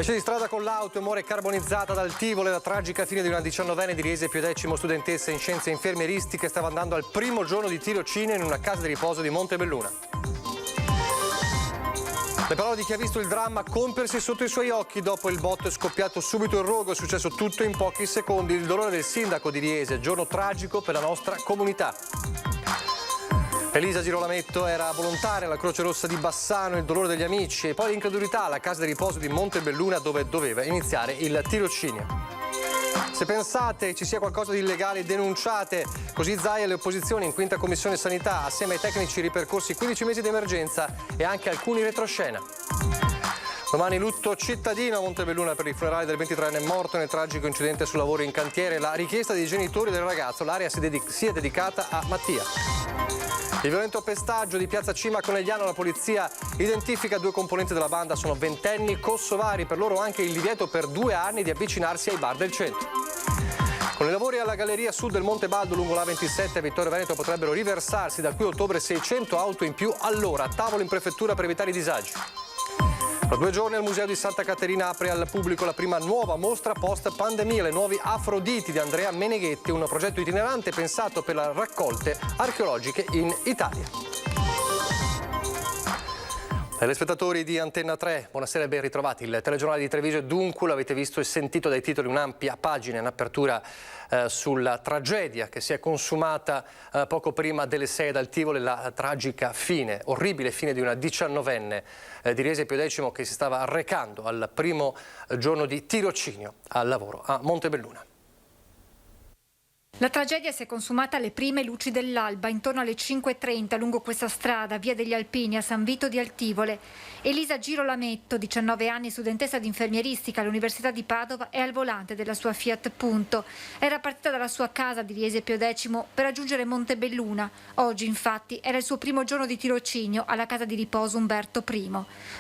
Esce di strada con l'auto e muore carbonizzata dal Tivoli la tragica fine di una 19enne di Riese Piodecimo, studentessa in scienze infermieristiche, stava andando al primo giorno di tirocinio in una casa di riposo di Montebelluna. Le parole di chi ha visto il dramma compiersi sotto i suoi occhi. Dopo il botto è scoppiato subito il rogo, è successo tutto in pochi secondi. Il dolore del sindaco di Riese, giorno tragico per la nostra comunità. Elisa Girolametto era volontaria alla Croce Rossa di Bassano, il dolore degli amici e poi l'incredulità alla casa di riposo di Montebelluna dove doveva iniziare il tirocinio. Se pensate ci sia qualcosa di illegale, denunciate. Così Zaia e le opposizioni in 5ª Commissione Sanità, assieme ai tecnici ripercorsi 15 mesi di emergenza e anche alcuni retroscena. Domani lutto cittadino a Montebelluna per il funerale del 23enne morto nel tragico incidente sul lavoro in cantiere. La richiesta dei genitori del ragazzo, l'area si è dedicata a Mattia. Il violento pestaggio di Piazza Cima Conegliano, la polizia identifica 2 componenti della banda, sono ventenni kosovari, per loro anche il divieto per 2 anni di avvicinarsi ai bar del centro. Con i lavori alla galleria sud del Monte Baldo lungo la 27 a Vittorio Veneto potrebbero riversarsi da qui a ottobre 600 auto in più all'ora, tavolo in prefettura per evitare i disagi. Tra 2 giorni al Museo di Santa Caterina apre al pubblico la prima nuova mostra post-pandemia, le nuove Afroditi di Andrea Meneghetti, un progetto itinerante pensato per le raccolte archeologiche in Italia. Telespettatori di Antenna 3, buonasera e ben ritrovati. Il telegiornale di Treviso è dunque, l'avete visto e sentito dai titoli, un'ampia pagina in apertura sulla tragedia che si è consumata poco prima delle 6 dal Tivoli, la tragica fine, orribile fine di una 19enne di Riese Piodecimo che si stava recando al primo giorno di tirocinio al lavoro a Montebelluna. La tragedia si è consumata alle prime luci dell'alba, intorno alle 5:30, lungo questa strada, via degli Alpini, a San Vito di Altivole. Elisa Girolametto, 19 anni, studentessa di infermieristica all'Università di Padova, è al volante della sua Fiat Punto. Era partita dalla sua casa di Riese Piodecimo per raggiungere Montebelluna. Oggi, infatti, era il suo primo giorno di tirocinio alla casa di riposo Umberto I.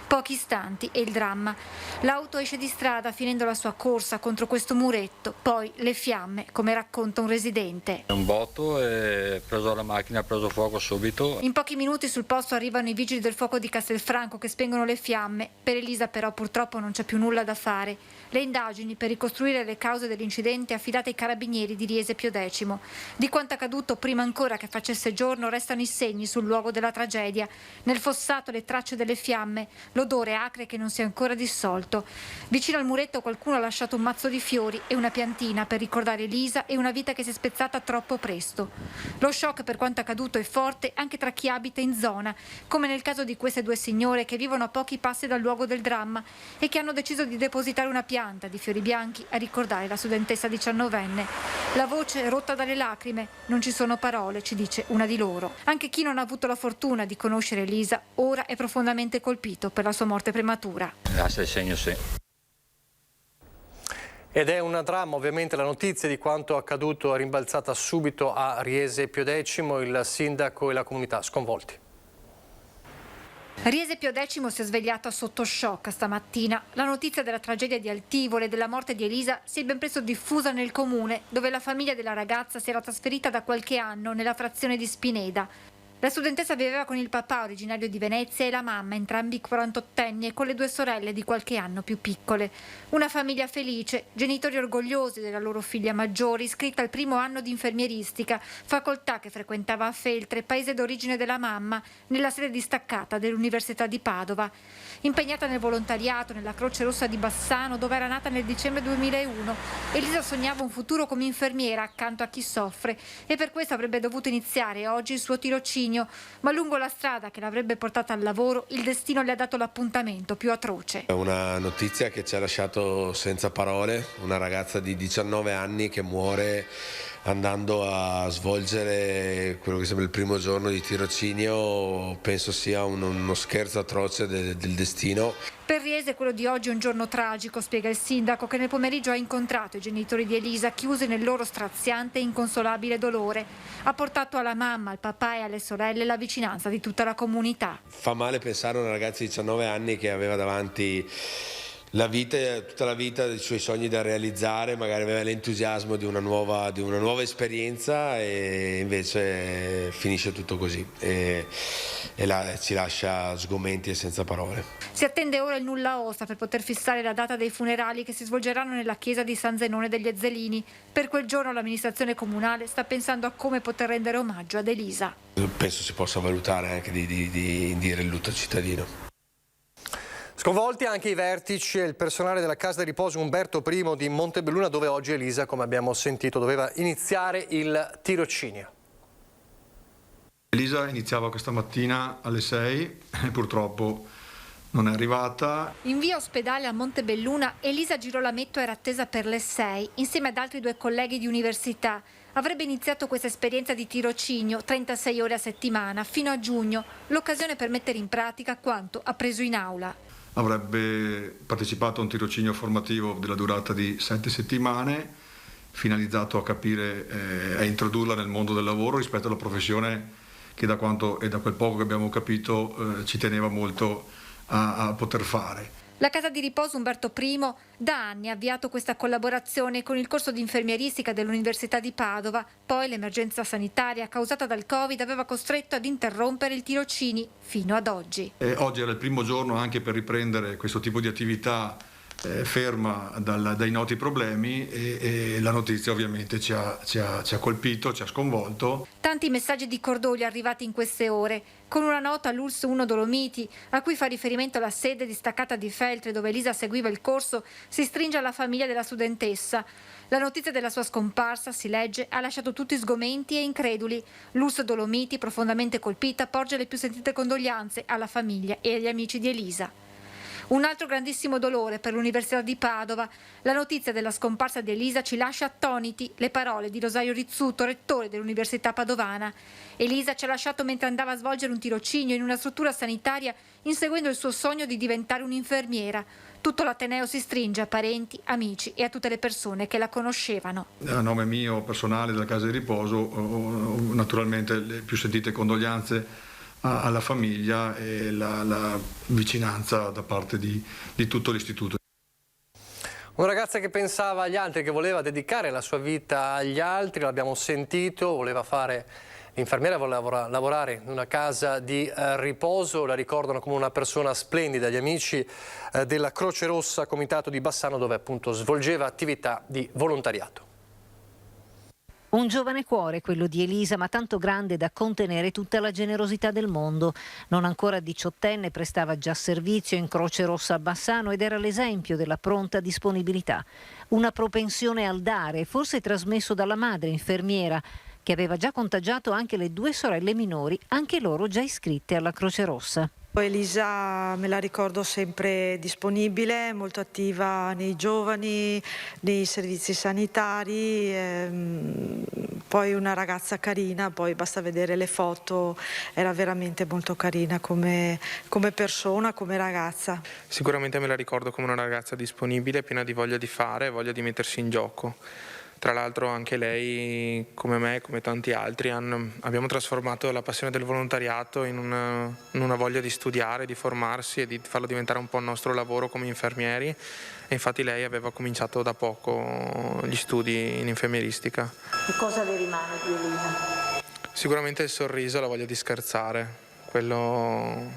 Pochi istanti e il dramma. L'auto esce di strada finendo la sua corsa contro questo muretto, poi le fiamme, come racconta un residente. Un botto e preso la macchina, ha preso fuoco subito. In pochi minuti sul posto arrivano i vigili del fuoco di Castelfranco che spengono le fiamme. Per Elisa però purtroppo non c'è più nulla da fare. Le indagini per ricostruire le cause dell'incidente affidate ai carabinieri di Riese Piodecimo. Di quanto accaduto prima ancora che facesse giorno restano i segni sul luogo della tragedia. Nel fossato le tracce delle fiamme, l'odore acre che non si è ancora dissolto. Vicino al muretto qualcuno ha lasciato un mazzo di fiori e una piantina per ricordare Elisa e una vita che si è spezzata troppo presto. Lo shock per quanto accaduto è forte anche tra chi abita in zona, come nel caso di queste 2 signore che vivono a pochi passi dal luogo del dramma e che hanno deciso di depositare una pianta di fiori bianchi a ricordare la studentessa 19enne. La voce rotta dalle lacrime, non ci sono parole, ci dice una di loro. Anche chi non ha avuto la fortuna di conoscere Elisa ora è profondamente colpito per la sua morte prematura. Lascia il segno, sì. Ed è un dramma, ovviamente la notizia di quanto accaduto è rimbalzata subito a Riese Piodecimo, il sindaco e la comunità sconvolti. Riese Piodecimo si è svegliata sotto shock stamattina. La notizia della tragedia di Altivole e della morte di Elisa si è ben presto diffusa nel comune, dove la famiglia della ragazza si era trasferita da qualche anno nella frazione di Spineda. La studentessa viveva con il papà, originario di Venezia, e la mamma, entrambi 48enni, e con le 2 sorelle di qualche anno più piccole. Una famiglia felice, genitori orgogliosi della loro figlia maggiore, iscritta al primo anno di infermieristica, facoltà che frequentava a Feltre, paese d'origine della mamma, nella sede distaccata dell'Università di Padova. Impegnata nel volontariato nella Croce Rossa di Bassano, dove era nata nel dicembre 2001, Elisa sognava un futuro come infermiera accanto a chi soffre e per questo avrebbe dovuto iniziare oggi il suo tirocinio, ma lungo la strada che l'avrebbe portata al lavoro il destino le ha dato l'appuntamento più atroce. È una notizia che ci ha lasciato senza parole, una ragazza di 19 anni che muore andando a svolgere quello che sembra il primo giorno di tirocinio. Penso sia uno scherzo atroce del destino. Per Riese quello di oggi è un giorno tragico, spiega il sindaco, che nel pomeriggio ha incontrato i genitori di Elisa chiusi nel loro straziante e inconsolabile dolore. Ha portato alla mamma, al papà e alle sorelle la vicinanza di tutta la comunità. Fa male pensare a una ragazza di 19 anni che aveva davanti tutta la vita dei suoi sogni da realizzare, magari aveva l'entusiasmo di una nuova esperienza e invece finisce tutto così e ci lascia sgomenti e senza parole. Si attende ora il nulla osta per poter fissare la data dei funerali che si svolgeranno nella chiesa di San Zenone degli Ezzelini. Per quel giorno l'amministrazione comunale sta pensando a come poter rendere omaggio ad Elisa. Penso si possa valutare anche di indire il lutto cittadino. Sconvolti anche i vertici e il personale della casa di riposo Umberto I di Montebelluna, dove oggi Elisa, come abbiamo sentito, doveva iniziare il tirocinio. Elisa iniziava questa mattina alle 6 e purtroppo non è arrivata. In via ospedale a Montebelluna, Elisa Girolametto era attesa per le 6, insieme ad altri 2 colleghi di università. Avrebbe iniziato questa esperienza di tirocinio 36 ore a settimana fino a giugno, l'occasione per mettere in pratica quanto appreso in aula. Avrebbe partecipato a un tirocinio formativo della durata di 7 settimane, finalizzato a capire e a introdurla nel mondo del lavoro rispetto alla professione che da quanto e da quel poco che abbiamo capito ci teneva molto a poter fare. La casa di riposo Umberto I da anni ha avviato questa collaborazione con il corso di infermieristica dell'Università di Padova. Poi l'emergenza sanitaria causata dal Covid aveva costretto ad interrompere il tirocini fino ad oggi. Oggi era il primo giorno anche per riprendere questo tipo di attività ferma dai noti problemi e la notizia ovviamente ci ha colpito, ci ha sconvolto. Tanti messaggi di cordoglio arrivati in queste ore, con una nota all'ULSS 1 Dolomiti, a cui fa riferimento la sede distaccata di Feltre dove Elisa seguiva il corso, si stringe alla famiglia della studentessa. La notizia della sua scomparsa, si legge, ha lasciato tutti sgomenti e increduli. L'ULSS Dolomiti, profondamente colpita, porge le più sentite condoglianze alla famiglia e agli amici di Elisa. Un altro grandissimo dolore per l'Università di Padova. La notizia della scomparsa di Elisa ci lascia attoniti. Le parole di Rosario Rizzuto, rettore dell'Università Padovana. Elisa ci ha lasciato mentre andava a svolgere un tirocinio in una struttura sanitaria, inseguendo il suo sogno di diventare un'infermiera. Tutto l'Ateneo si stringe a parenti, amici e a tutte le persone che la conoscevano. A nome mio personale della casa di riposo, naturalmente le più sentite condoglianze alla famiglia e la vicinanza da parte di tutto l'istituto. Una ragazza che pensava agli altri, che voleva dedicare la sua vita agli altri, l'abbiamo sentito, voleva fare l'infermiera, voleva lavorare in una casa di riposo, la ricordano come una persona splendida, gli amici della Croce Rossa Comitato di Bassano, dove appunto svolgeva attività di volontariato. Un giovane cuore quello di Elisa, ma tanto grande da contenere tutta la generosità del mondo. Non ancora diciottenne, prestava già servizio in Croce Rossa a Bassano ed era l'esempio della pronta disponibilità. Una propensione al dare, forse trasmesso dalla madre infermiera, che aveva già contagiato anche le 2 sorelle minori, anche loro già iscritte alla Croce Rossa. Elisa me la ricordo sempre disponibile, molto attiva nei giovani, nei servizi sanitari, poi una ragazza carina, poi basta vedere le foto, era veramente molto carina come persona, come ragazza. Sicuramente me la ricordo come una ragazza disponibile, piena di voglia di fare, voglia di mettersi in gioco. Tra l'altro anche lei, come me, come tanti altri, abbiamo trasformato la passione del volontariato in una voglia di studiare, di formarsi e di farlo diventare un po' il nostro lavoro come infermieri. E infatti lei aveva cominciato da poco gli studi in infermieristica. Che cosa le rimane di Elisa? Sicuramente il sorriso e la voglia di scherzare. Quello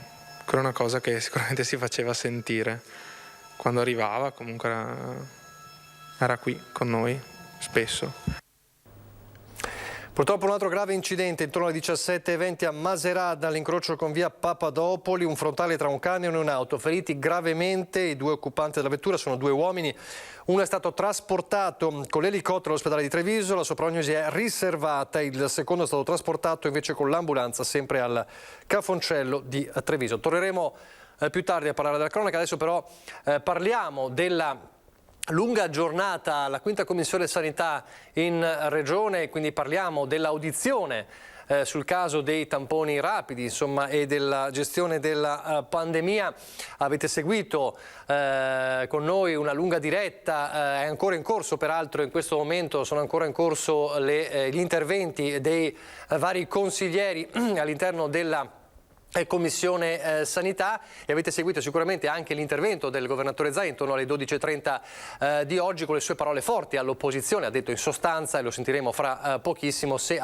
è una cosa che sicuramente si faceva sentire. Quando arrivava comunque era qui con noi. Spesso. Purtroppo un altro grave incidente intorno alle 17:20 a Macerata, all'incrocio con via Papadopoli, un frontale tra un camion e un'auto. Feriti gravemente i 2 occupanti della vettura, sono 2 uomini. Uno è stato trasportato con l'elicottero all'ospedale di Treviso, la sua prognosi è riservata. Il secondo è stato trasportato invece con l'ambulanza sempre al Cafoncello di Treviso. Torneremo più tardi a parlare della cronaca, adesso però parliamo della lunga giornata alla Quinta Commissione Sanità in Regione, quindi parliamo dell'audizione sul caso dei tamponi rapidi, insomma, e della gestione della pandemia. Avete seguito con noi una lunga diretta, è ancora in corso peraltro in questo momento, sono ancora in corso gli interventi dei vari consiglieri all'interno della Commissione Sanità, e avete seguito sicuramente anche l'intervento del governatore Zaia intorno alle 12.30 di oggi, con le sue parole forti all'opposizione. Ha detto in sostanza, e lo sentiremo fra pochissimo, se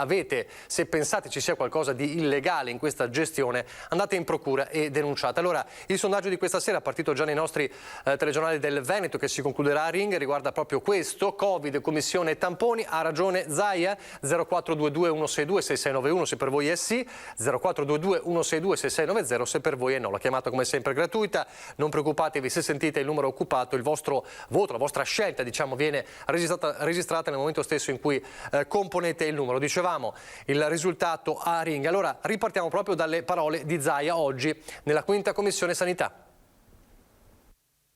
pensate ci sia qualcosa di illegale in questa gestione, andate in procura e denunciate. Allora, il sondaggio di questa sera, partito già nei nostri telegiornali del Veneto, che si concluderà a Ring, riguarda proprio questo: Covid, commissione tamponi. Ha ragione Zaia? 0422 162 6691 se per voi è sì, 0422 162 6690 se per voi è no. La chiamata come sempre è gratuita, non preoccupatevi se sentite il numero occupato, il vostro voto, la vostra scelta viene registrata nel momento stesso in cui componete il numero. Dicevamo il risultato a Ring. Allora ripartiamo proprio dalle parole di Zaia oggi nella 5ª Commissione Sanità.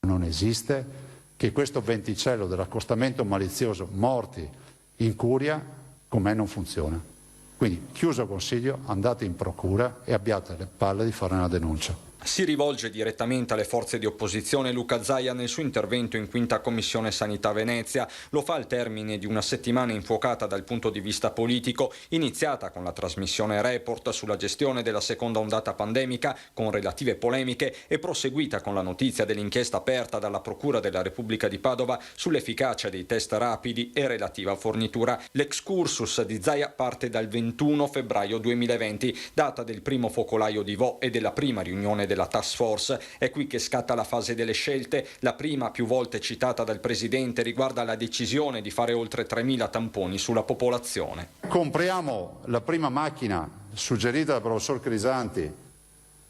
Non esiste che questo venticello dell'accostamento malizioso, morti, incuria, con me non funziona. Quindi, chiuso consiglio, andate in procura e abbiate le palle di fare una denuncia. Si rivolge direttamente alle forze di opposizione Luca Zaia nel suo intervento in 5ª Commissione Sanità Venezia. Lo fa al termine di una settimana infuocata dal punto di vista politico, iniziata con la trasmissione Report sulla gestione della seconda ondata pandemica con relative polemiche e proseguita con la notizia dell'inchiesta aperta dalla Procura della Repubblica di Padova sull'efficacia dei test rapidi e relativa fornitura. L'excursus di Zaia parte dal 21 febbraio 2020, data del primo focolaio di Vo e della prima riunione della task force. È qui che scatta la fase delle scelte. La prima, più volte citata dal Presidente, riguarda la decisione di fare oltre 3.000 tamponi sulla popolazione. Compriamo la prima macchina suggerita dal professor Crisanti,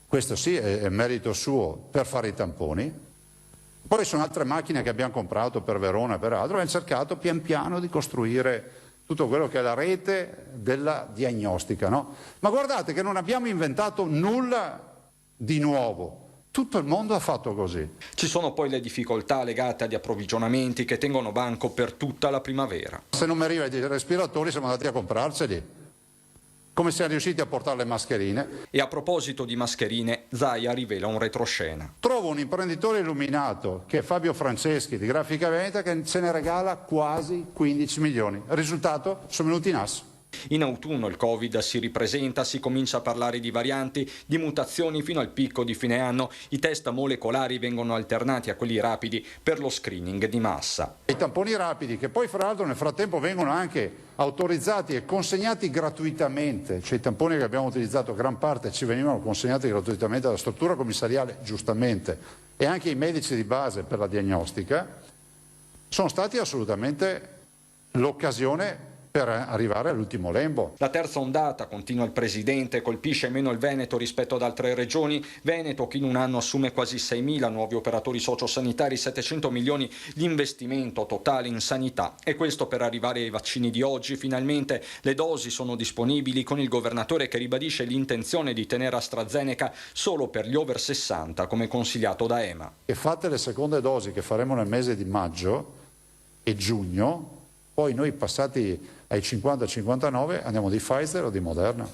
questo sì è merito suo, per fare i tamponi. Poi sono altre macchine che abbiamo comprato per Verona e per altro. Abbiamo cercato pian piano di costruire tutto quello che è la rete della diagnostica, no? Ma guardate che non abbiamo inventato nulla di nuovo, tutto il mondo ha fatto così. Ci sono poi le difficoltà legate agli approvvigionamenti che tengono banco per tutta la primavera. Se non mi arriva i respiratori siamo andati a comprarceli. Come siamo riusciti a portare le mascherine? E a proposito di mascherine, Zaia rivela un retroscena. Trovo un imprenditore illuminato, che è Fabio Franceschi di Grafica Veneta, che se ne regala quasi 15 milioni. Risultato? Sono venuti in asso. In autunno il Covid si ripresenta, si comincia a parlare di varianti, di mutazioni fino al picco di fine anno. I test molecolari vengono alternati a quelli rapidi per lo screening di massa. I tamponi rapidi, che poi fra l'altro nel frattempo vengono anche autorizzati e consegnati gratuitamente, cioè i tamponi che abbiamo utilizzato gran parte ci venivano consegnati gratuitamente dalla struttura commissariale, giustamente, e anche i medici di base per la diagnostica, sono stati assolutamente l'occasione per arrivare all'ultimo lembo. La terza ondata, continua il Presidente, colpisce meno il Veneto rispetto ad altre regioni. Veneto che in un anno assume quasi 6.000 nuovi operatori sociosanitari, 700 milioni di investimento totale in sanità. E questo per arrivare ai vaccini di oggi. Finalmente le dosi sono disponibili, con il governatore che ribadisce l'intenzione di tenere AstraZeneca solo per gli over 60, come consigliato da EMA. E fatte le seconde dosi che faremo nel mese di maggio e giugno, poi noi passati ai 50-59 andiamo di Pfizer o di Moderna.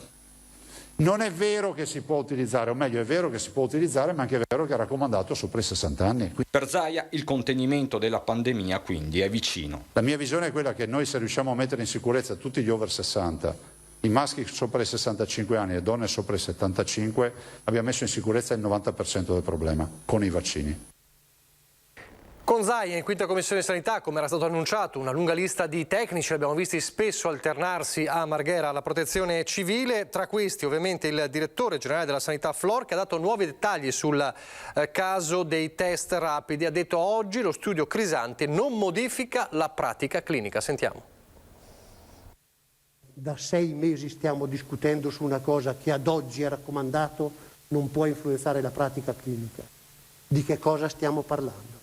Non è vero che si può utilizzare, o meglio è vero che si può utilizzare, ma anche è vero che è raccomandato sopra i 60 anni. Per Zaia il contenimento della pandemia quindi è vicino. La mia visione è quella che noi, se riusciamo a mettere in sicurezza tutti gli over 60, i maschi sopra i 65 anni e le donne sopra i 75, abbiamo messo in sicurezza il 90% del problema con i vaccini. Con Zaia in 5ª Commissione Sanità, come era stato annunciato, una lunga lista di tecnici, li abbiamo visti spesso alternarsi a Marghera alla Protezione Civile, tra questi ovviamente il direttore generale della Sanità Flor, che ha dato nuovi dettagli sul caso dei test rapidi. Ha detto oggi lo studio Crisanti non modifica la pratica clinica. Sentiamo. Da 6 mesi stiamo discutendo su una cosa che ad oggi è raccomandato non può influenzare la pratica clinica. Di che cosa stiamo parlando?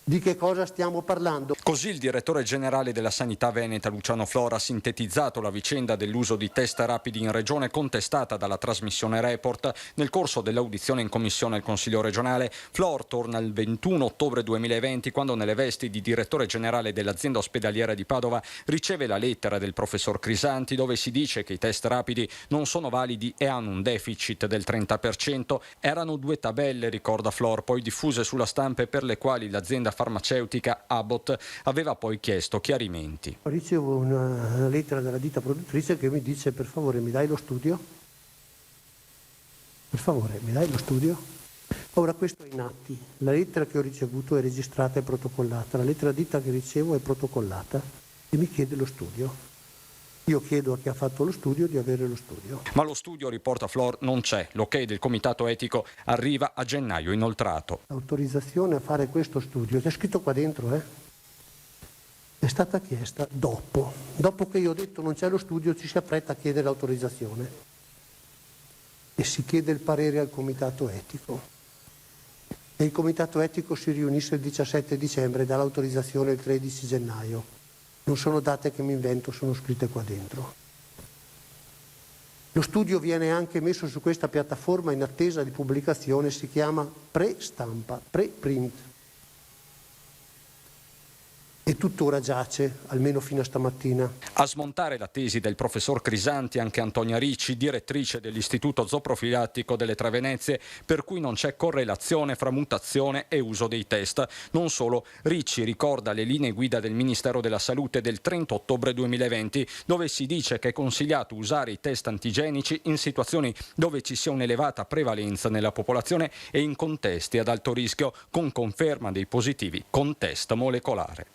Di che cosa stiamo parlando? Così il direttore generale della Sanità Veneta, Luciano Flor, ha sintetizzato la vicenda dell'uso di test rapidi in regione contestata dalla trasmissione Report. Nel corso dell'audizione in commissione al Consiglio regionale, Flor torna il 21 ottobre 2020, quando nelle vesti di direttore generale dell'azienda ospedaliera di Padova riceve la lettera del professor Crisanti, dove si dice che i test rapidi non sono validi e hanno un deficit del 30%. Erano 2 tabelle, ricorda Flor, poi diffuse sulla stampa, per le quali l'azienda farmaceutica Abbott aveva poi chiesto chiarimenti. Ricevo una lettera dalla ditta produttrice che mi dice: per favore mi dai lo studio? Per favore, mi dai lo studio? Ora questo è in atti, la lettera che ho ricevuto è registrata e protocollata, la lettera ditta che ricevo è protocollata e mi chiede lo studio. Io chiedo a chi ha fatto lo studio di avere lo studio. Ma lo studio, riporta Flor, non c'è. L'ok del comitato etico arriva a gennaio inoltrato. L'autorizzazione a fare questo studio, c'è scritto qua dentro, è stata chiesta dopo. Dopo che io ho detto non c'è lo studio, ci si appresta a chiedere l'autorizzazione e si chiede il parere al comitato etico. E il comitato etico si riunisce il 17 dicembre e dà l'autorizzazione il 13 gennaio. Non sono date che mi invento, sono scritte qua dentro. Lo studio viene anche messo su questa piattaforma in attesa di pubblicazione, si chiama pre-stampa, pre-print. E tuttora giace, almeno fino a stamattina. A smontare la tesi del professor Crisanti anche Antonia Ricci, direttrice dell'Istituto Zooprofilattico delle Tre Venezie, per cui non c'è correlazione fra mutazione e uso dei test. Non solo, Ricci ricorda le linee guida del Ministero della Salute del 30 ottobre 2020, dove si dice che è consigliato usare i test antigenici in situazioni dove ci sia un'elevata prevalenza nella popolazione e in contesti ad alto rischio, con conferma dei positivi con test molecolare.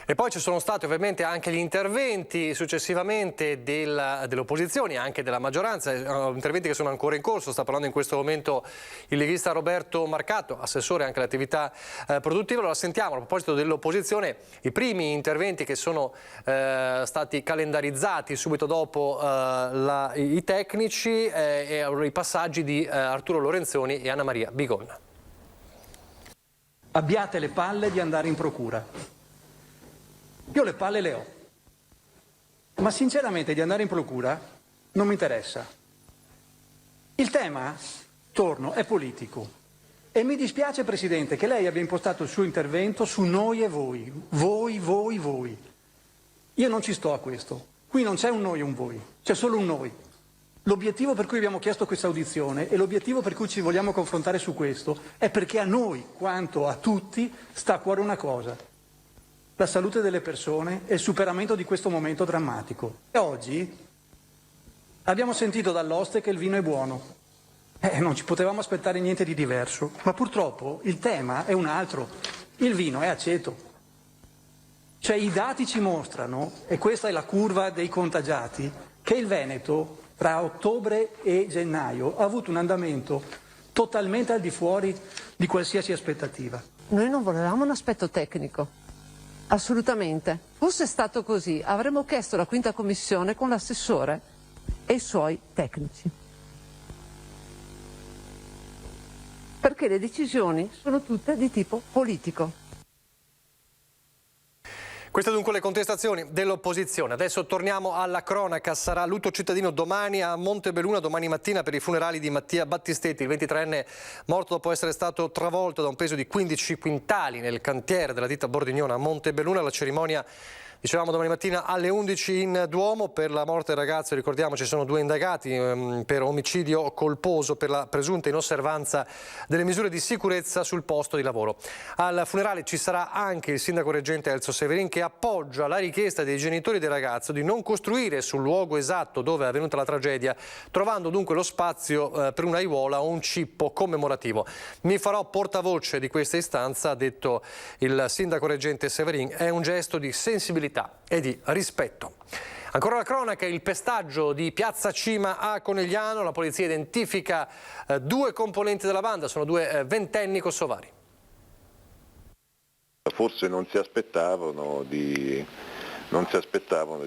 E poi ci sono stati ovviamente anche gli interventi successivamente delle opposizioni, anche della maggioranza, interventi che sono ancora in corso. Sta parlando in questo momento il leghista Roberto Marcato, assessore anche all'attività produttiva. Allora sentiamo a proposito dell'opposizione i primi interventi che sono stati calendarizzati subito dopo i tecnici e i passaggi di Arturo Lorenzoni e Anna Maria Bigon. Abbiate le palle di andare in procura. Io le palle le ho, ma sinceramente di andare in procura non mi interessa. Il tema, torno, è politico e mi dispiace, Presidente, che lei abbia impostato il suo intervento su noi e voi, voi. Io non ci sto a questo, qui non c'è un noi e un voi, c'è solo un noi. L'obiettivo per cui abbiamo chiesto questa audizione e l'obiettivo per cui ci vogliamo confrontare su questo è perché a noi, quanto a tutti, sta a cuore una cosa: la salute delle persone e il superamento di questo momento drammatico. E oggi abbiamo sentito dall'oste che il vino è buono. Non ci potevamo aspettare niente di diverso, ma purtroppo il tema è un altro. Il vino è aceto. Cioè i dati ci mostrano, e questa è la curva dei contagiati, che il Veneto tra ottobre e gennaio ha avuto un andamento totalmente al di fuori di qualsiasi aspettativa. Noi non volevamo un aspetto tecnico. Assolutamente. Fosse stato così, avremmo chiesto la quinta commissione con l'assessore e i suoi tecnici. Perché le decisioni sono tutte di tipo politico. Queste dunque le contestazioni dell'opposizione. Adesso torniamo alla cronaca. Sarà lutto cittadino domani a Montebelluna, domani mattina, per i funerali di Mattia Battistetti, il 23enne morto dopo essere stato travolto da un peso di 15 quintali nel cantiere della ditta Bordignona a Montebelluna. La cerimonia, dicevamo, domani mattina alle 11 in Duomo. Per la morte del ragazzo, ricordiamo, ci sono 2 indagati per omicidio colposo per la presunta inosservanza delle misure di sicurezza sul posto di lavoro. Al funerale ci sarà anche il sindaco reggente Elzo Severin, che appoggia la richiesta dei genitori del ragazzo di non costruire sul luogo esatto dove è avvenuta la tragedia, trovando dunque lo spazio per una aiuola o un cippo commemorativo. Mi farò portavoce di questa istanza, ha detto il sindaco reggente Severin. È un gesto di sensibilità e di rispetto. Ancora la cronaca, il pestaggio di Piazza Cima a Conegliano. La polizia identifica 2 componenti della banda, sono 2 ventenni kosovari. Forse non si aspettavano di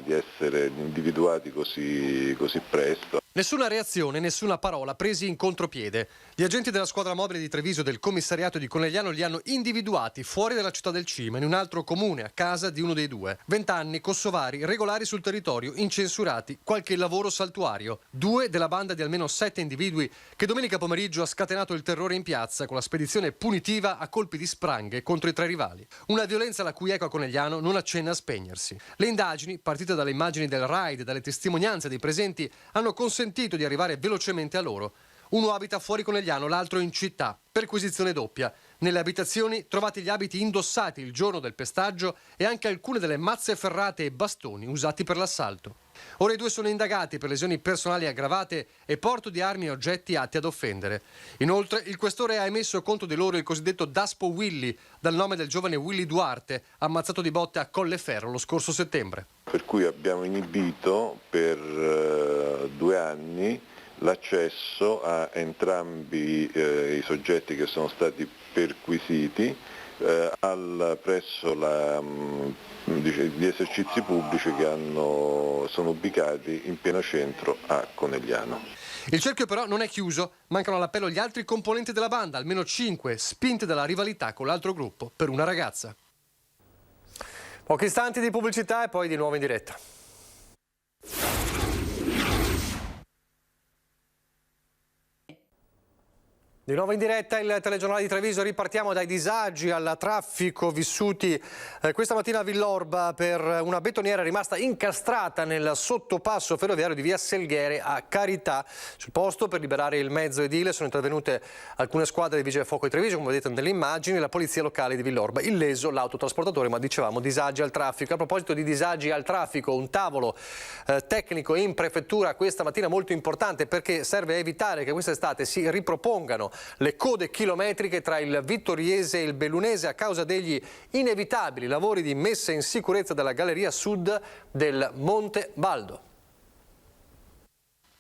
essere individuati così presto. Nessuna reazione, nessuna parola, presi in contropiede. Gli agenti della squadra mobile di Treviso del commissariato di Conegliano li hanno individuati fuori dalla città del Cima, in un altro comune, a casa di uno dei 2. 20 anni, kosovari, regolari sul territorio, incensurati, qualche lavoro saltuario. 2 della banda di almeno 7 individui che domenica pomeriggio ha scatenato il terrore in piazza con la spedizione punitiva a colpi di spranghe contro i 3 rivali. Una violenza la cui eco a Conegliano non accenna a spegnersi. Le indagini, partite dalle immagini del raid e dalle testimonianze dei presenti, hanno consentito di arrivare velocemente a loro. Uno abita fuori Conegliano, l'altro in città. Perquisizione doppia. Nelle abitazioni trovati gli abiti indossati il giorno del pestaggio e anche alcune delle mazze ferrate e bastoni usati per l'assalto. Ora i due sono indagati per lesioni personali aggravate e porto di armi e oggetti atti ad offendere. Inoltre il questore ha emesso contro di loro il cosiddetto Daspo Willy, dal nome del giovane Willy Duarte, ammazzato di botte a Colleferro lo scorso settembre. Per cui abbiamo inibito per 2 anni l'accesso a entrambi i soggetti che sono stati perquisiti presso gli esercizi pubblici che sono ubicati in pieno centro a Conegliano. Il cerchio però non è chiuso, mancano all'appello gli altri componenti della banda, almeno 5, spinti dalla rivalità con l'altro gruppo per una ragazza. Pochi istanti di pubblicità e poi di nuovo in diretta. Di nuovo in diretta il telegiornale di Treviso, ripartiamo dai disagi al traffico vissuti questa mattina a Villorba per una betoniera rimasta incastrata nel sottopasso ferroviario di via Selghere a Carità. Sul posto per liberare il mezzo edile sono intervenute alcune squadre di Vigili del Fuoco di Treviso, come vedete nelle immagini, e la polizia locale di Villorba. Illeso l'autotrasportatore, ma dicevamo disagi al traffico. A proposito di disagi al traffico, un tavolo tecnico in prefettura questa mattina molto importante perché serve a evitare che quest'estate si ripropongano le code chilometriche tra il Vittoriese e il Bellunese a causa degli inevitabili lavori di messa in sicurezza della galleria sud del Monte Baldo.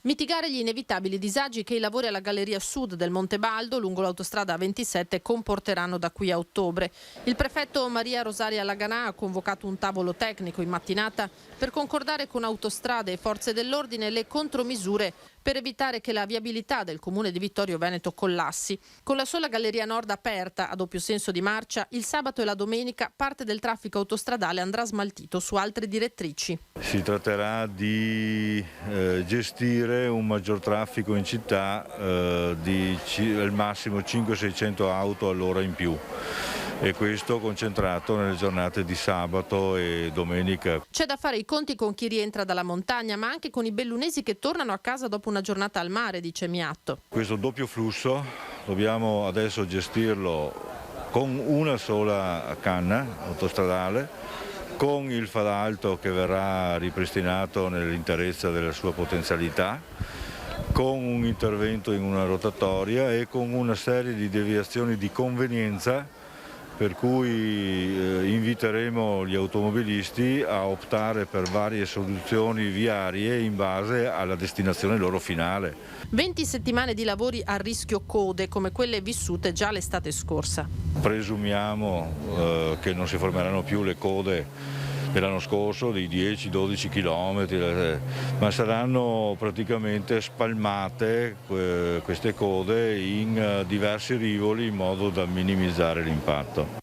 Mitigare gli inevitabili disagi che i lavori alla galleria sud del Monte Baldo lungo l'autostrada A27 comporteranno da qui a ottobre. Il prefetto Maria Rosaria Laganà ha convocato un tavolo tecnico in mattinata per concordare con autostrade e forze dell'ordine le contromisure per evitare che la viabilità del comune di Vittorio Veneto collassi. Con la sola galleria nord aperta a doppio senso di marcia, il sabato e la domenica parte del traffico autostradale andrà smaltito su altre direttrici. Si tratterà di gestire un maggior traffico in città di al massimo 500-600 auto all'ora in più. E questo concentrato nelle giornate di sabato e domenica. C'è da fare i conti con chi rientra dalla montagna, ma anche con i bellunesi che tornano a casa dopo una giornata al mare, dice Miatto. Questo doppio flusso dobbiamo adesso gestirlo con una sola canna autostradale, con il faralto che verrà ripristinato nell'interezza della sua potenzialità, con un intervento in una rotatoria e con una serie di deviazioni di convenienza, per cui inviteremo gli automobilisti a optare per varie soluzioni viarie in base alla destinazione loro finale. 20 settimane di lavori a rischio code come quelle vissute già l'estate scorsa. Presumiamo che non si formeranno più le code dell'anno scorso di 10-12 chilometri, ma saranno praticamente spalmate queste code in diversi rivoli in modo da minimizzare l'impatto.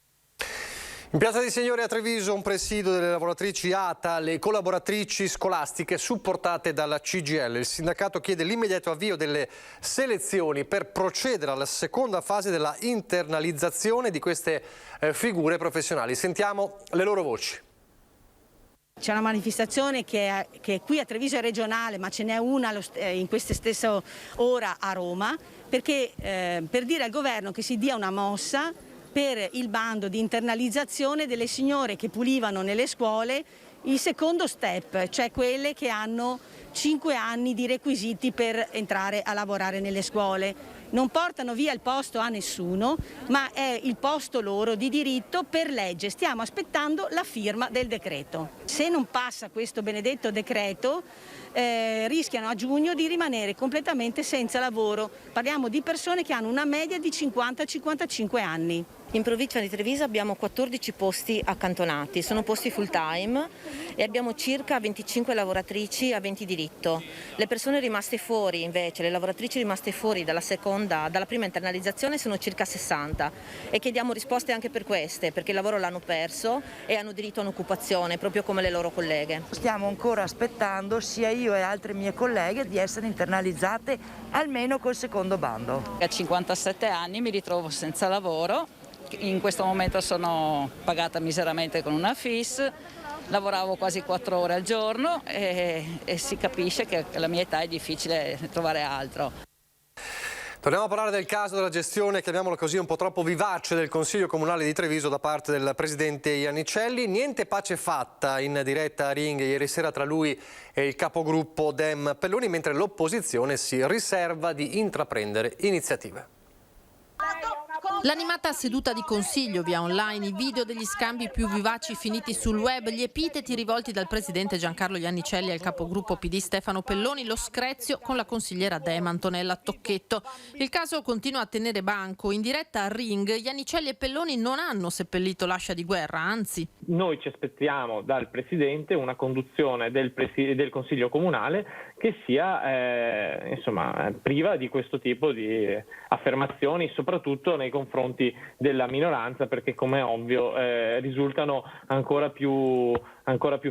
In Piazza dei Signori a Treviso un presidio delle lavoratrici ATA, le collaboratrici scolastiche supportate dalla CGIL. Il sindacato chiede l'immediato avvio delle selezioni per procedere alla seconda fase della internalizzazione di queste figure professionali. Sentiamo le loro voci. C'è una manifestazione che è qui a Treviso è regionale, ma ce n'è una in queste stesse ora a Roma, perché per dire al governo che si dia una mossa per il bando di internalizzazione delle signore che pulivano nelle scuole, il secondo step, cioè quelle che hanno 5 anni di requisiti per entrare a lavorare nelle scuole. Non portano via il posto a nessuno, ma è il posto loro di diritto per legge. Stiamo aspettando la firma del decreto. Se non passa questo benedetto decreto, rischiano a giugno di rimanere completamente senza lavoro. Parliamo di persone che hanno una media di 50-55 anni. In provincia di Treviso abbiamo 14 posti accantonati, sono posti full time e abbiamo circa 25 lavoratrici aventi diritto. Le persone rimaste fuori invece, le lavoratrici rimaste fuori dalla prima internalizzazione sono circa 60 e chiediamo risposte anche per queste, perché il lavoro l'hanno perso e hanno diritto a un'occupazione proprio come le loro colleghe. Stiamo ancora aspettando, sia io e altre mie colleghe, di essere internalizzate almeno col secondo bando. A 57 anni mi ritrovo senza lavoro. In questo momento sono pagata miseramente con una FIS, lavoravo quasi 4 ore al giorno e si capisce che alla mia età è difficile trovare altro. Torniamo a parlare del caso della gestione, chiamiamolo così, un po' troppo vivace del Consiglio Comunale di Treviso da parte del presidente Iannicelli. Niente pace fatta in diretta a Ring ieri sera tra lui e il capogruppo Dem Pelloni, mentre l'opposizione si riserva di intraprendere iniziative. L'animata seduta di consiglio via online, i video degli scambi più vivaci finiti sul web, gli epiteti rivolti dal presidente Giancarlo Iannicelli al capogruppo PD Stefano Pelloni, lo screzio con la consigliera Dem Antonella Tocchetto. Il caso continua a tenere banco. In diretta a Ring, Iannicelli e Pelloni non hanno seppellito l'ascia di guerra, anzi. Noi ci aspettiamo dal presidente una conduzione del Consiglio Comunale che sia priva di questo tipo di affermazioni, soprattutto nei confronti della minoranza, perché come è ovvio risultano ancora più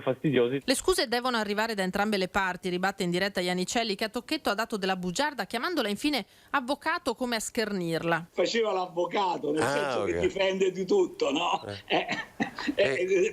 fastidiosi. Le scuse devono arrivare da entrambe le parti, ribatte in diretta Iannicelli, che a Tocchetto ha dato della bugiarda chiamandola infine avvocato come a schernirla. Faceva l'avvocato, nel senso che difende di tutto, no?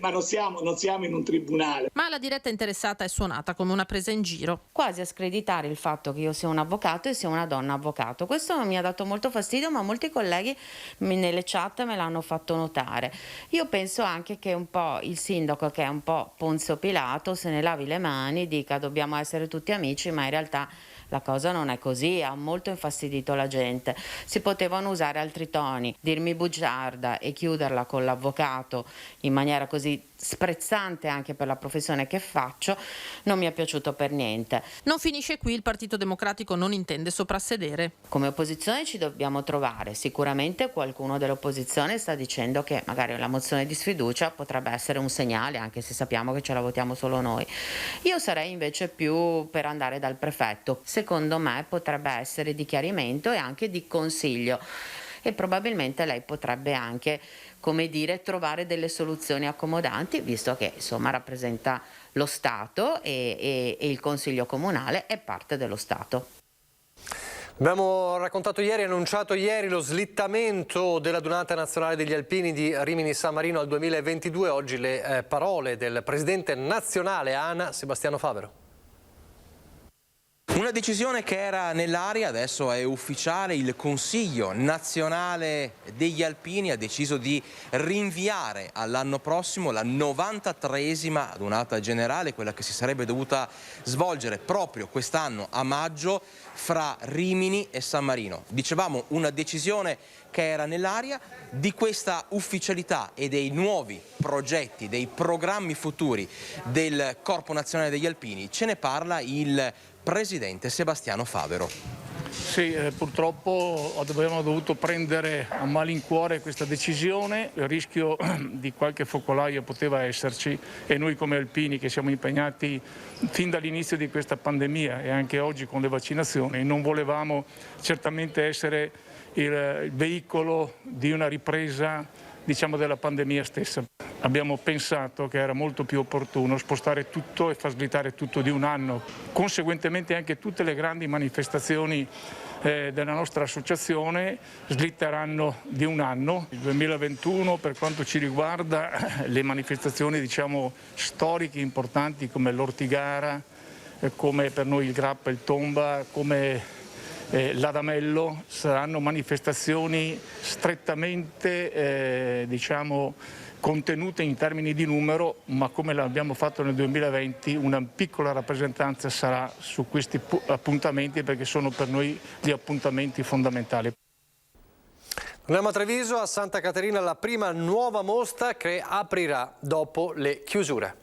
Ma non siamo in un tribunale. Ma la diretta interessata è suonata come una presa in giro. Quasi a screditare il fatto che io sia un avvocato e sia una donna avvocato. Questo mi ha dato molto fastidio, ma molti colleghi nelle chat me l'hanno fatto notare. Io penso anche che un po' il sindaco, che è un po' Ponzio Pilato, se ne lavi le mani, dica dobbiamo essere tutti amici, ma in realtà la cosa non è così, ha molto infastidito la gente. Si potevano usare altri toni, dirmi bugiarda e chiuderla con l'avvocato in maniera così sprezzante anche per la professione che faccio, non mi è piaciuto per niente. Non finisce qui, il Partito Democratico non intende soprassedere. Come opposizione ci dobbiamo trovare, sicuramente qualcuno dell'opposizione sta dicendo che magari la mozione di sfiducia potrebbe essere un segnale, anche se sappiamo che ce la votiamo solo noi. Io sarei invece più per andare dal prefetto, secondo me potrebbe essere di chiarimento e anche di consiglio, e probabilmente lei potrebbe anche, come dire, trovare delle soluzioni accomodanti, visto che insomma rappresenta lo Stato e il Consiglio Comunale è parte dello Stato. Abbiamo raccontato ieri, annunciato ieri lo slittamento della Giornata Nazionale degli Alpini di Rimini San Marino al 2022. Oggi le parole del presidente nazionale ANA, Sebastiano Favero. Una decisione che era nell'aria, adesso è ufficiale. Il Consiglio Nazionale degli Alpini ha deciso di rinviare all'anno prossimo la 93esima adunata generale, quella che si sarebbe dovuta svolgere proprio quest'anno a maggio fra Rimini e San Marino. Dicevamo una decisione che era nell'aria. Di questa ufficialità e dei nuovi progetti, dei programmi futuri del Corpo Nazionale degli Alpini ce ne parla il presidente Sebastiano Favero. Sì, purtroppo abbiamo dovuto prendere a malincuore questa decisione. Il rischio di qualche focolaio poteva esserci e noi come alpini, che siamo impegnati fin dall'inizio di questa pandemia e anche oggi con le vaccinazioni, non volevamo certamente essere il veicolo di una ripresa, diciamo, della pandemia stessa. Abbiamo pensato che era molto più opportuno spostare tutto e far slittare tutto di un anno. Conseguentemente anche tutte le grandi manifestazioni della nostra associazione slitteranno di un anno. Il 2021, per quanto ci riguarda, le manifestazioni, diciamo, storiche importanti come l'Ortigara, come per noi il Grappa, il Tomba, come l'Adamello, saranno manifestazioni strettamente contenute in termini di numero, ma come l'abbiamo fatto nel 2020 una piccola rappresentanza sarà su questi appuntamenti, perché sono per noi gli appuntamenti fondamentali. Andiamo a Treviso, a Santa Caterina, la prima nuova mostra che aprirà dopo le chiusure.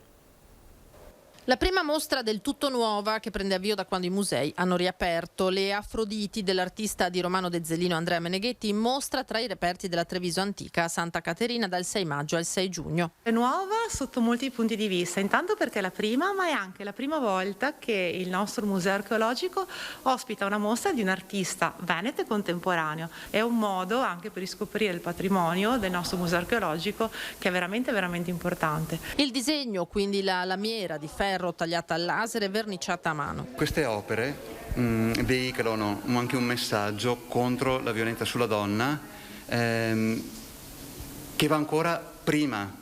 La prima mostra del tutto nuova, che prende avvio da quando i musei hanno riaperto. Le Afroditi dell'artista di Romano De Zellino Andrea Meneghetti, in mostra tra i reperti della Treviso antica a Santa Caterina dal 6 maggio al 6 giugno. È nuova sotto molti punti di vista, intanto perché è la prima, ma è anche la prima volta che il nostro museo archeologico ospita una mostra di un artista veneto e contemporaneo. È un modo anche per riscoprire il patrimonio del nostro museo archeologico, che è veramente importante. Il disegno, quindi la lamiera di ferro tagliata al laser e verniciata a mano. Queste opere veicolano anche un messaggio contro la violenza sulla donna, che va ancora prima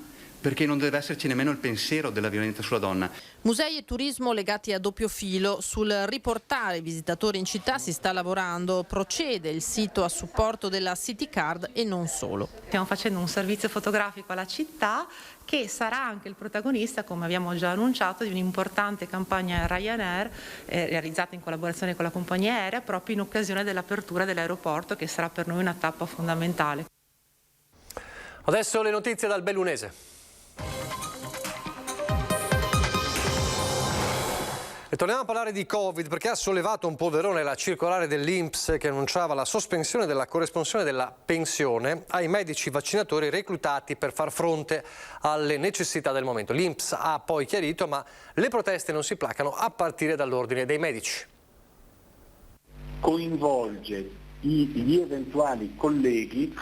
perché non deve esserci nemmeno il pensiero della violenza sulla donna. Musei e turismo legati a doppio filo. Sul riportare i visitatori in città si sta lavorando, procede il sito a supporto della City Card e non solo. Stiamo facendo un servizio fotografico alla città che sarà anche il protagonista, come abbiamo già annunciato, di un'importante campagna Ryanair realizzata in collaborazione con la compagnia aerea proprio in occasione dell'apertura dell'aeroporto, che sarà per noi una tappa fondamentale. Adesso le notizie dal Bellunese. E torniamo a parlare di Covid, perché ha sollevato un polverone la circolare dell'INPS che annunciava la sospensione della corresponsione della pensione ai medici vaccinatori reclutati per far fronte alle necessità del momento. L'INPS ha poi chiarito, ma le proteste non si placano a partire dall'ordine dei medici. Coinvolge gli eventuali colleghi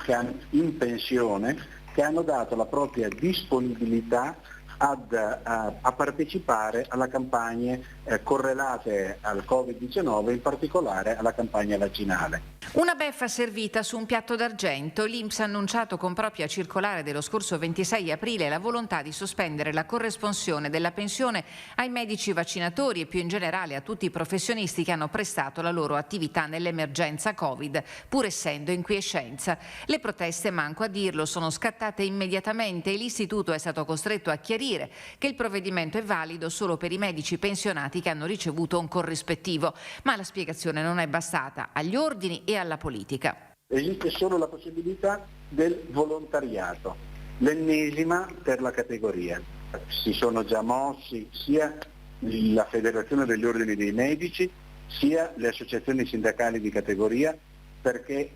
in pensione che hanno dato la propria disponibilità a partecipare alle campagne correlate al Covid-19, in particolare alla campagna vaccinale. Una beffa servita su un piatto d'argento. L'INPS ha annunciato con propria circolare dello scorso 26 aprile la volontà di sospendere la corresponsione della pensione ai medici vaccinatori e più in generale a tutti i professionisti che hanno prestato la loro attività nell'emergenza Covid, pur essendo in quiescenza. Le proteste, manco a dirlo, sono scattate immediatamente e l'istituto è stato costretto a chiarire che il provvedimento è valido solo per i medici pensionati che hanno ricevuto un corrispettivo, ma la spiegazione non è bastata agli ordini e alla politica. Esiste solo la possibilità del volontariato, l'ennesima per la categoria. Si sono già mossi sia la Federazione degli Ordini dei Medici sia le associazioni sindacali di categoria, perché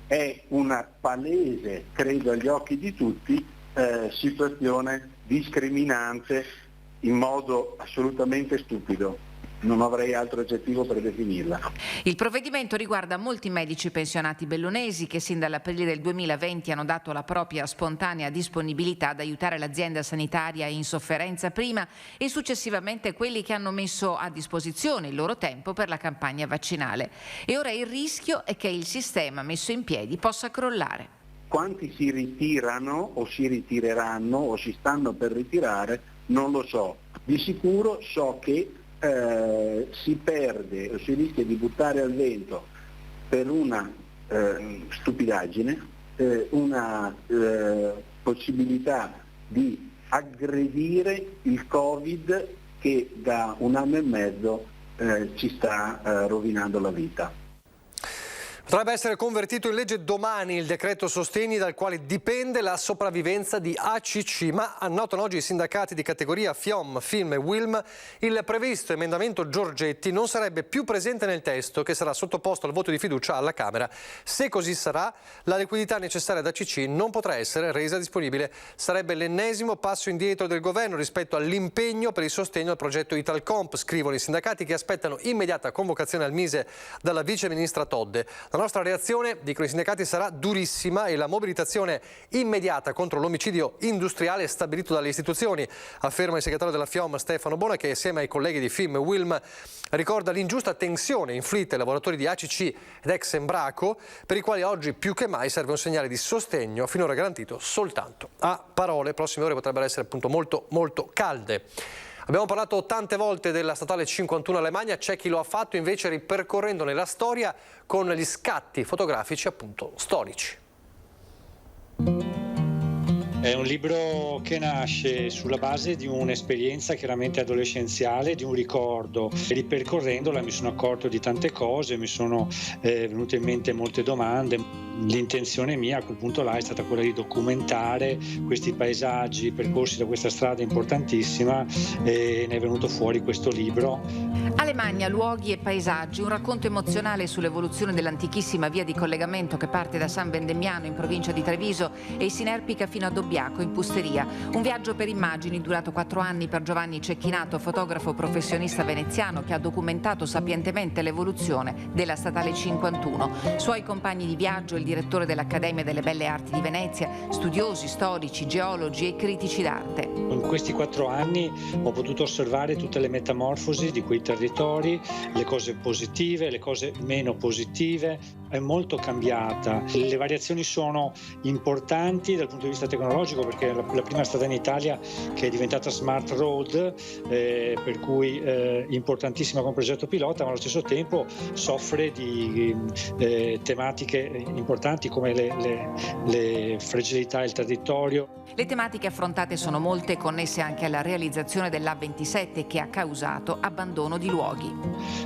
è una palese, credo agli occhi di tutti, situazione discriminante in modo assolutamente stupido. Non avrei altro aggettivo per definirla. Il provvedimento riguarda molti medici pensionati bellunesi che sin dall'aprile del 2020 hanno dato la propria spontanea disponibilità ad aiutare l'azienda sanitaria in sofferenza prima e successivamente quelli che hanno messo a disposizione il loro tempo per la campagna vaccinale. E ora il rischio è che il sistema messo in piedi possa crollare. Quanti si ritirano o si ritireranno o si stanno per ritirare non lo so. Di sicuro so che si perde o si rischia di buttare al vento per una stupidaggine una possibilità di aggredire il Covid che da un anno e mezzo ci sta rovinando la vita. Potrebbe essere convertito in legge domani il decreto sostegni dal quale dipende la sopravvivenza di ACC, ma annotano oggi i sindacati di categoria FIOM, FILM e WILM, il previsto emendamento Giorgetti non sarebbe più presente nel testo che sarà sottoposto al voto di fiducia alla Camera. Se così sarà, la liquidità necessaria ad ACC non potrà essere resa disponibile. Sarebbe l'ennesimo passo indietro del governo rispetto all'impegno per il sostegno al progetto Italcomp, scrivono i sindacati che aspettano immediata convocazione al Mise dalla vice ministra Todde. La nostra reazione, dicono i sindacati, sarà durissima e la mobilitazione immediata contro l'omicidio industriale stabilito dalle istituzioni, afferma il segretario della FIOM Stefano Bona, che assieme ai colleghi di FIM e WILM ricorda l'ingiusta tensione inflitta ai lavoratori di ACC ed ex Embraco, per i quali oggi più che mai serve un segnale di sostegno finora garantito soltanto a parole. Prossime ore potrebbero essere appunto molto calde. Abbiamo parlato tante volte della statale 51 Alemagna, c'è chi lo ha fatto invece ripercorrendone la storia con gli scatti fotografici appunto storici. È un libro che nasce sulla base di un'esperienza chiaramente adolescenziale, di un ricordo. Ripercorrendola mi sono accorto di tante cose, mi sono venute in mente molte domande. L'intenzione mia a quel punto là è stata quella di documentare questi paesaggi percorsi da questa strada importantissima e ne è venuto fuori questo libro. Alemagna, luoghi e paesaggi, un racconto emozionale sull'evoluzione dell'antichissima via di collegamento che parte da San Vendemmiano in provincia di Treviso e si inerpica fino a Dobbiaco in Pusteria. Un viaggio per immagini durato 4 anni per Giovanni Cecchinato, fotografo professionista veneziano che ha documentato sapientemente l'evoluzione della statale 51. Suoi compagni di viaggio, il direttore dell'Accademia delle Belle Arti di Venezia, studiosi, storici, geologi e critici d'arte. In questi 4 anni ho potuto osservare tutte le metamorfosi di quei territori, le cose positive, le cose meno positive. è molto cambiata. Le variazioni sono importanti dal punto di vista tecnologico, perché è la prima strada in Italia che è diventata smart road, per cui importantissima come progetto pilota, ma allo stesso tempo soffre di tematiche importanti come le fragilità del territorio. Le tematiche affrontate sono molte, connesse anche alla realizzazione dell'A27 che ha causato abbandono di luoghi.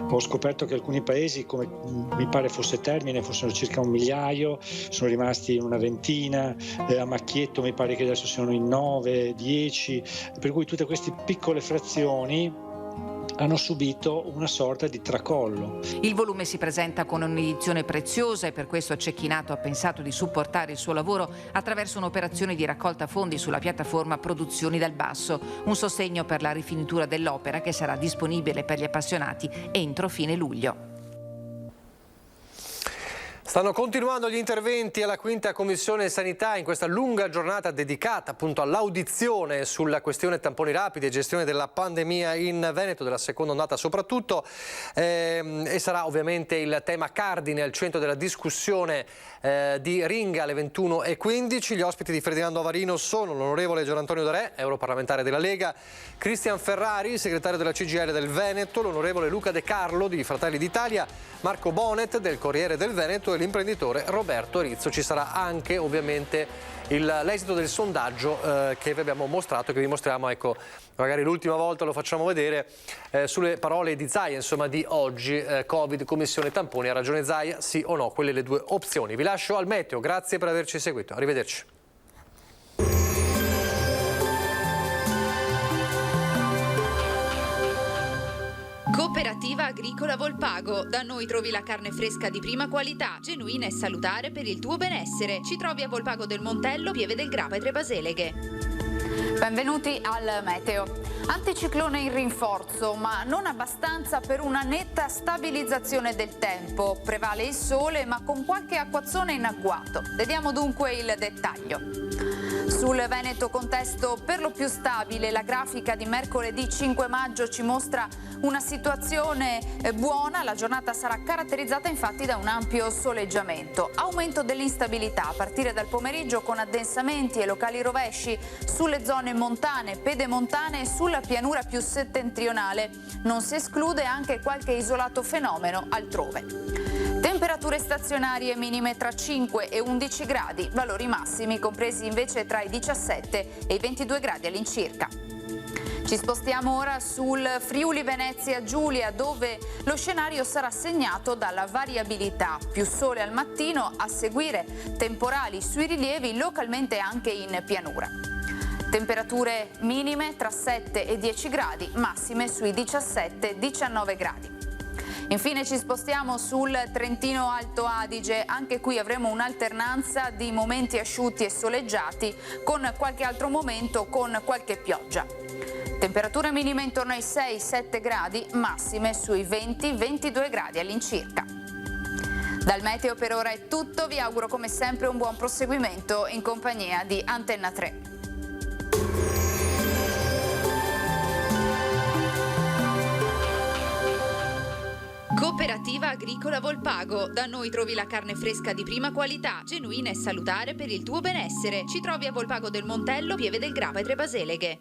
Ho scoperto che alcuni paesi, come mi pare fosse Termine, fossero circa 1 migliaio, sono rimasti una ventina, a Macchietto mi pare che adesso siano in 9, 10, per cui tutte queste piccole frazioni hanno subito una sorta di tracollo. Il volume si presenta con un'edizione preziosa e per questo Cecchinato ha pensato di supportare il suo lavoro attraverso un'operazione di raccolta fondi sulla piattaforma Produzioni dal Basso, un sostegno per la rifinitura dell'opera che sarà disponibile per gli appassionati entro fine luglio. Stanno continuando gli interventi alla Quinta Commissione Sanità in questa lunga giornata dedicata appunto all'audizione sulla questione tamponi rapidi e gestione della pandemia in Veneto, della seconda ondata soprattutto, e sarà ovviamente il tema cardine al centro della discussione di Ringa alle 21:15. Gli ospiti di Ferdinando Avarino sono l'onorevole Gianantonio D'Arè, europarlamentare della Lega, Cristian Ferrari, segretario della CGIL del Veneto, l'onorevole Luca De Carlo di Fratelli d'Italia, Marco Bonet del Corriere del Veneto e l'imprenditore Roberto Rizzo. Ci sarà anche ovviamente l'esito del sondaggio che vi abbiamo mostrato, che vi mostriamo, ecco, magari l'ultima volta lo facciamo vedere, sulle parole di Zaia, insomma, di oggi. Covid, commissione tamponi, ha ragione Zaia, sì o no? Quelle le due opzioni. Vi lascio al meteo, grazie per averci seguito, arrivederci. Cooperativa Agricola Volpago. Da noi trovi la carne fresca di prima qualità, genuina e salutare per il tuo benessere. Ci trovi a Volpago del Montello, Pieve del Grappa e Tre Baseleghe. Benvenuti al meteo. Anticiclone in rinforzo, ma non abbastanza per una netta stabilizzazione del tempo. Prevale il sole, ma con qualche acquazzone in agguato. Vediamo dunque il dettaglio. Sul Veneto contesto per lo più stabile. La grafica di mercoledì 5 maggio ci mostra una situazione buona. La giornata sarà caratterizzata infatti da un ampio soleggiamento. Aumento dell'instabilità a partire dal pomeriggio con addensamenti e locali rovesci sulle zone montane, pedemontane e sulla pianura più settentrionale. Non si esclude anche qualche isolato fenomeno altrove. Temperature stazionarie minime tra 5 e 11 gradi, valori massimi compresi invece tra i 17 e i 22 gradi all'incirca. Ci spostiamo ora sul Friuli Venezia Giulia, dove lo scenario sarà segnato dalla variabilità. Più sole al mattino, a seguire temporali sui rilievi, localmente anche in pianura. Temperature minime tra 7 e 10 gradi, massime sui 17-19 gradi. Infine ci spostiamo sul Trentino Alto Adige, anche qui avremo un'alternanza di momenti asciutti e soleggiati con qualche altro momento con qualche pioggia. Temperature minime intorno ai 6-7 gradi, massime sui 20-22 gradi all'incirca. Dal meteo per ora è tutto, vi auguro come sempre un buon proseguimento in compagnia di Antenna 3. Cooperativa Agricola Volpago. Da noi trovi la carne fresca di prima qualità, genuina e salutare per il tuo benessere. Ci trovi a Volpago del Montello, Pieve del Grappa e Tre Baseleghe.